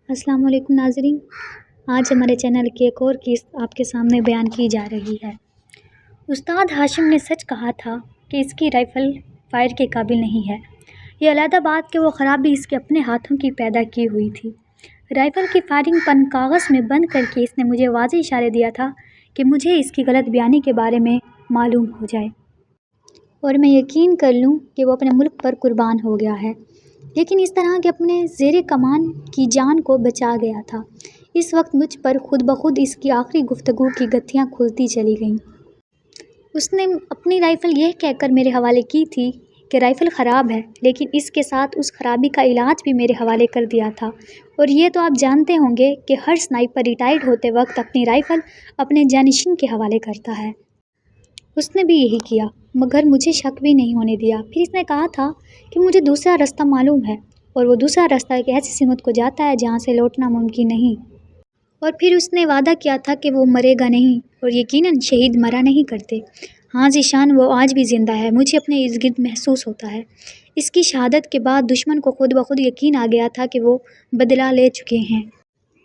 السلام علیکم ناظرین، آج ہمارے چینل کی ایک اور قسط آپ کے سامنے بیان کی جا رہی ہے۔ استاد ہاشم نے سچ کہا تھا کہ اس کی رائفل فائر کے قابل نہیں ہے۔ یہ علیحدہ بات کہ وہ خرابی اس کے اپنے ہاتھوں کی پیدا کی ہوئی تھی۔ رائفل کی فائرنگ پن کاغذ میں بند کر کے اس نے مجھے واضح اشارے دیا تھا کہ مجھے اس کی غلط بیانی کے بارے میں معلوم ہو جائے اور میں یقین کر لوں کہ وہ اپنے ملک پر قربان ہو گیا ہے، لیکن اس طرح کہ اپنے زیر کمان کی جان کو بچا گیا تھا۔ اس وقت مجھ پر خود بخود اس کی آخری گفتگو کی گتھیاں کھلتی چلی گئیں۔ اس نے اپنی رائفل یہ کہہ کر میرے حوالے کی تھی کہ رائفل خراب ہے، لیکن اس کے ساتھ اس خرابی کا علاج بھی میرے حوالے کر دیا تھا۔ اور یہ تو آپ جانتے ہوں گے کہ ہر سنائپر ریٹائرڈ ہوتے وقت اپنی رائفل اپنے جانشین کے حوالے کرتا ہے۔ اس نے بھی یہی کیا، مگر مجھے شک بھی نہیں ہونے دیا۔ پھر اس نے کہا تھا کہ مجھے دوسرا راستہ معلوم ہے، اور وہ دوسرا راستہ ایک ایسی سمت کو جاتا ہے جہاں سے لوٹنا ممکن نہیں۔ اور پھر اس نے وعدہ کیا تھا کہ وہ مرے گا نہیں، اور یقیناً شہید مرا نہیں کرتے۔ ہاں ذیشان، وہ آج بھی زندہ ہے، مجھے اپنے ارد گرد محسوس ہوتا ہے۔ اس کی شہادت کے بعد دشمن کو خود بخود یقین آ گیا تھا کہ وہ بدلہ لے چکے ہیں۔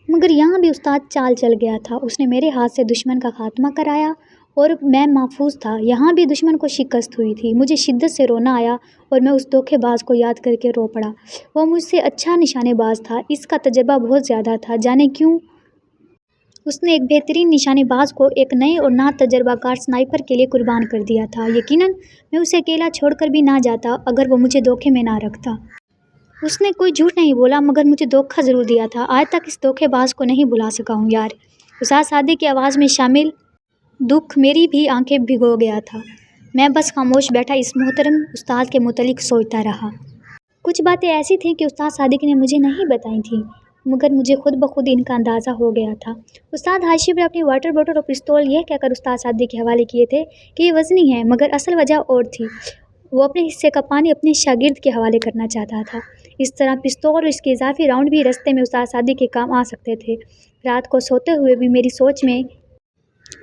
مگر یہاں بھی استاد چال چل گیا تھا۔ اس نے میرے ہاتھ سے دشمن کا خاتمہ کرایا اور میں محفوظ تھا۔ یہاں بھی دشمن کو شکست ہوئی تھی۔ مجھے شدت سے رونا آیا اور میں اس دھوکے باز کو یاد کر کے رو پڑا۔ وہ مجھ سے اچھا نشانے باز تھا، اس کا تجربہ بہت زیادہ تھا۔ جانے کیوں اس نے ایک بہترین نشانے باز کو ایک نئے اور نا تجربہ کار سنائپر کے لیے قربان کر دیا تھا۔ یقیناً میں اسے اکیلا چھوڑ کر بھی نہ جاتا اگر وہ مجھے دھوکے میں نہ رکھتا۔ اس نے کوئی جھوٹ نہیں بولا، مگر مجھے دھوکہ ضرور دیا تھا۔ آج تک اس دھوکے باز کو نہیں بھلا سکا ہوں یار۔ استاد صادق کی آواز میں شامل دکھ میری بھی آنکھیں بھگو گیا تھا۔ میں بس خاموش بیٹھا اس محترم استاد کے متعلق سوچتا رہا۔ کچھ باتیں ایسی تھیں کہ استاد صادق نے مجھے نہیں بتائی تھیں، مگر مجھے خود بخود ان کا اندازہ ہو گیا تھا۔ استاد ہاشم نے اپنی واٹر بوٹل اور پستول یہ کہہ کر استاد صادق کے حوالے کیے تھے کہ یہ وزنی ہے، مگر اصل وجہ اور تھی۔ وہ اپنے حصے کا پانی اپنے شاگرد کے حوالے کرنا چاہتا تھا۔ اس طرح پستول اور اس کے اضافی راؤنڈ بھی رستے میں استاد صادق کے کام آ سکتے تھے۔ رات کو سوتے ہوئے بھی میری سوچ میں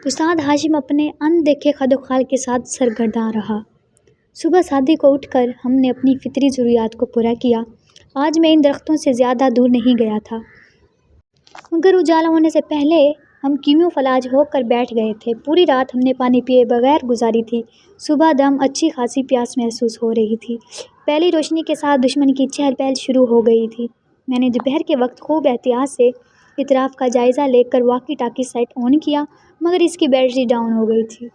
استاد ہاشم اپنے ان دیکھے خد و خال کے ساتھ سرگرداں رہا۔ صبح صادق کو اٹھ کر ہم نے اپنی فطری ضروریات کو پورا کیا۔ آج میں ان درختوں سے زیادہ دور نہیں گیا تھا، مگر اجالا ہونے سے پہلے ہم کیموں فلاج ہو کر بیٹھ گئے تھے۔ پوری رات ہم نے پانی پیے بغیر گزاری تھی۔ صبح دم اچھی خاصی پیاس محسوس ہو رہی تھی۔ پہلی روشنی کے ساتھ دشمن کی چہل پہل شروع ہو گئی تھی۔ میں نے دوپہر کے وقت خوب احتیاط سے اطراف کا جائزہ لے کر واکی ٹاکی سیٹ آن کیا، مگر اس کی بیٹری ڈاؤن ہو گئی تھی۔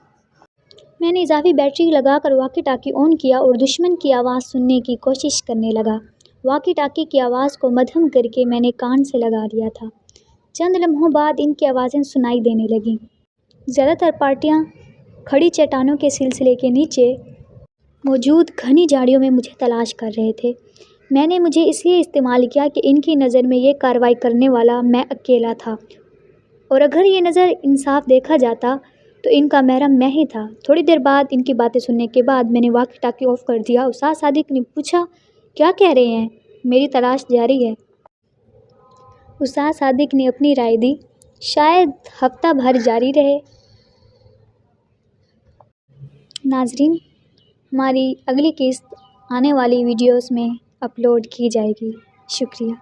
میں نے اضافی بیٹری لگا کر واکی ٹاکی آن کیا اور دشمن کی آواز سننے کی کوشش کرنے لگا۔ واکی ٹاکی کی آواز کو مدھم کر کے میں نے کان سے لگا لیا تھا۔ چند لمحوں بعد ان کی آوازیں سنائی دینے لگیں۔ زیادہ تر پارٹیاں کھڑی چٹانوں کے سلسلے کے نیچے موجود گھنی جھاڑیوں میں مجھے تلاش کر رہے تھے۔ میں نے مجھے اس لیے استعمال کیا کہ ان کی نظر میں یہ کارروائی کرنے والا میں اکیلا تھا، اور اگر یہ نظر انصاف دیکھا جاتا تو ان کا محرم میں ہی تھا۔ تھوڑی دیر بعد ان کی باتیں سننے کے بعد میں نے واکی ٹاکی آف کر دیا۔ استاد صادق نے پوچھا، کیا کہہ رہے ہیں؟ میری تلاش جاری ہے۔ استاد صادق نے اپنی رائے دی، شاید ہفتہ بھر جاری رہے۔ ناظرین، ہماری اگلی قسط آنے والی ویڈیوز میں اپلوڈ کی جائے گی۔ شکریہ۔